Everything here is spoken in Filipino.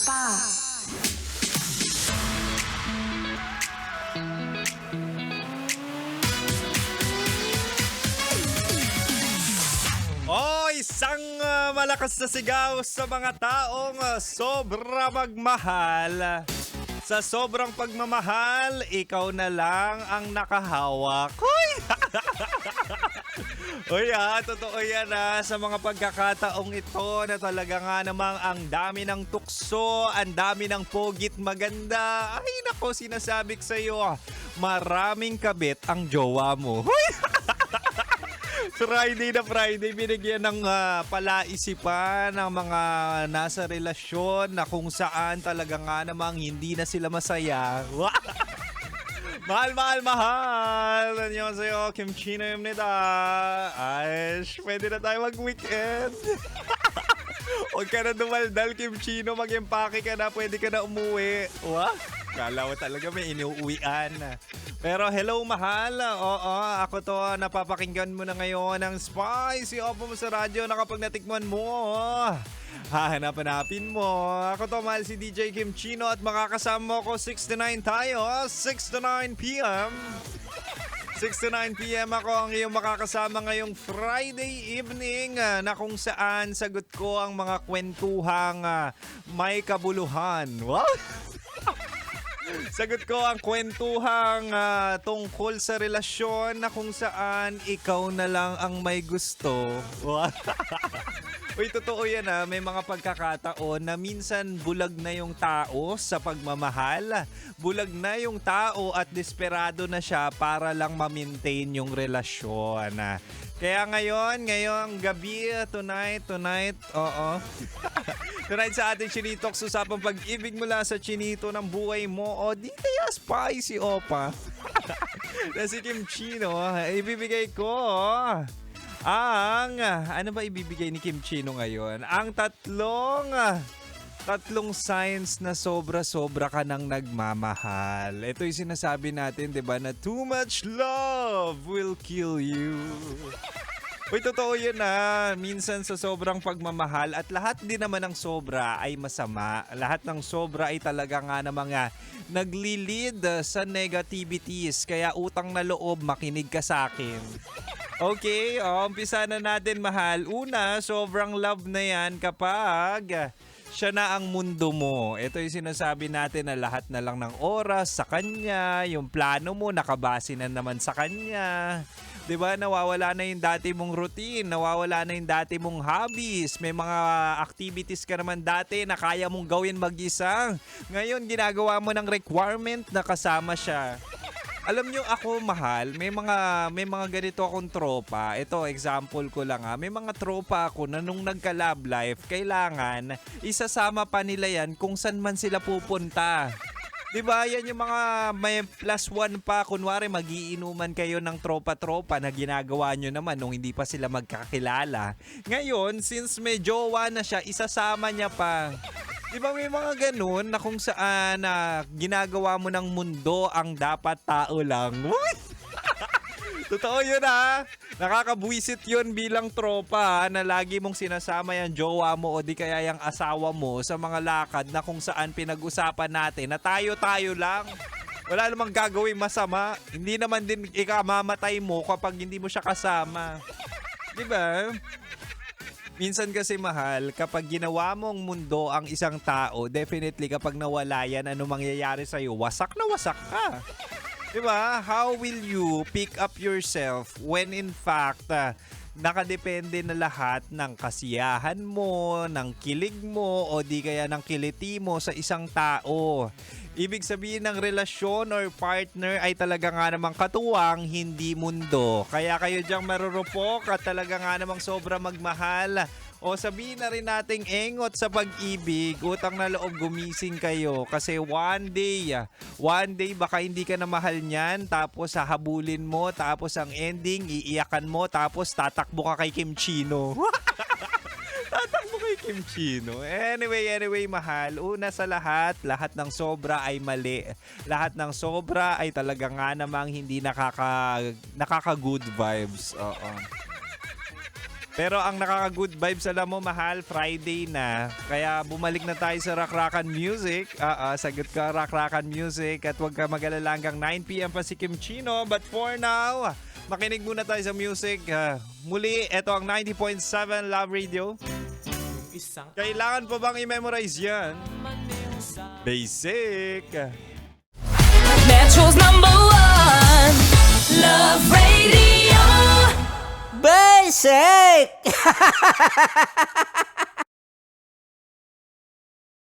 pa. Isang malakas na sigaw sa mga taong sobra magmahal. Sa sobrang pagmamahal, ikaw na lang ang nakahawak. Hoy! Uy totoo yan sa mga pagkakataong ito na talaga nga namang ang dami ng tukso, ang dami ng pogit maganda. Ay nako, sinasabi ko sa'yo, maraming kabit ang jowa mo. Hoy! Friday na Friday, binigyan ng palaisipan ng mga nasa relasyon na kung saan talaga nga namang hindi na sila masaya. Mahal, mahal, mahal! Annyeonghaseyo, Kimchi na yun nita. Ay, pwede na tayo mag-weekend. Huwag ka na dumaldal, Kimchino. Mag-empake ka na, pwede ka na umuwi. Kala ko talaga may inuuwian. Pero hello, mahal. Oo, ako to. Napapakinggan mo na ngayon ng Spicy Opo mo sa radyo na kapag natikman mo. Hahanap-hanapin mo. Ako to, mahal, si DJ Kimchino at makakasama ko 6 to 9 tayo. 6 to 9 p.m. 6 to 9 p.m. ako ang iyong makakasama ngayong Friday evening na kung saan sagot ko ang mga kwentuhang may kabuluhan. Wow! Sagot ko ang kwentuhang tungkol sa relasyon na kung saan ikaw na lang ang may gusto. Uy, totoo yan may mga pagkakataon na minsan bulag na yung tao sa pagmamahal. Bulag na yung tao at desperado na siya para lang ma-maintain yung relasyon. Kaya ngayong gabi, tonight, oo. Tonight sa ating Chinitox, usapang pag-ibig mula sa chinito ng buhay mo o di kaya spicy opa. Na si Kimchino, ibibigay ko ano ba ibibigay ni Kimchino ngayon? Ang tatlong signs na sobra-sobra ka nang nagmamahal. Ito yung sinasabi natin, 'di ba, na too much love will kill you. Uy, totoo yun minsan sa sobrang pagmamahal at lahat din naman ng sobra ay masama. Lahat ng sobra ay talaga nga na mga nagli-lead sa negativities. Kaya utang na loob, makinig ka sa akin. Okay, umpisa na natin, mahal. Una, sobrang love na yan kapag siya na ang mundo mo. Ito yung sinasabi natin na lahat na lang ng oras sa kanya, yung plano mo nakabase na naman sa kanya. 'Di ba? Nawawala na yung dati mong routine, nawawala na yung dati mong hobbies. May mga activities ka naman dati na kaya mong gawin mag-isa. Ngayon, ginagawa mo ng requirement na kasama siya. Alam nyo ako, mahal, may mga ganito akong tropa. Ito, example ko lang May mga tropa ako na nung nagka-love life, kailangan isasama pa nila yan kung saan man sila pupunta. Diba, yan yung mga may plus one pa. Kunwari, magiinuman kayo ng tropa-tropa na ginagawa nyo naman nung hindi pa sila magkakilala. Ngayon, since may jowa na siya, isasama niya pa. Diba may mga ganun na kung saan ginagawa mo ng mundo ang dapat tao lang. Totoo yun Nakakabwisit yun bilang tropa na lagi mong sinasama yung jowa mo o di kaya yung asawa mo sa mga lakad na kung saan pinag-usapan natin na tayo-tayo lang. Wala namang gagawin masama. Hindi naman din ikamamatay mo kapag hindi mo siya kasama. Diba? Minsan kasi, mahal, kapag ginawa mong mundo ang isang tao, definitely kapag nawala yan, ano mangyayari sa'yo? Wasak na wasak ka. Diba? How will you pick up yourself when in fact, nakadepende na lahat ng kasiyahan mo, ng kilig mo, o di kaya ng kiliti mo sa isang tao? Ibig sabihin ng relasyon or partner ay talaga nga namang katuwang, hindi mundo. Kaya kayo diyang marurupok at talaga nga namang sobra magmahal. O sabihin na rin nating engot sa pag-ibig, utang na loob, gumising kayo. Kasi one day baka hindi ka na mahal niyan, tapos hahabulin mo, tapos ang ending, iiyakan mo, tapos tatakbo ka kay Kimchino. Tatakbo kay Kimchino. Anyway, mahal, una sa lahat ng sobra ay mali. Lahat ng sobra ay talaga nga namang hindi nakaka-good vibes. Oo. Pero ang nakaka-good vibes, alam mo, mahal, Friday na. Kaya bumalik na tayo sa Rakrakan Music. Sagot ka, Rakrakan Music. At huwag ka mag-alala hanggang 9 p.m. pa si Kim Chino. But for now, makinig muna tayo sa music. Muli, ito ang 90.7 Love Radio. Kailangan pa bang i-memorize yan? Basic. Metro's #1 Love Radio. Basic!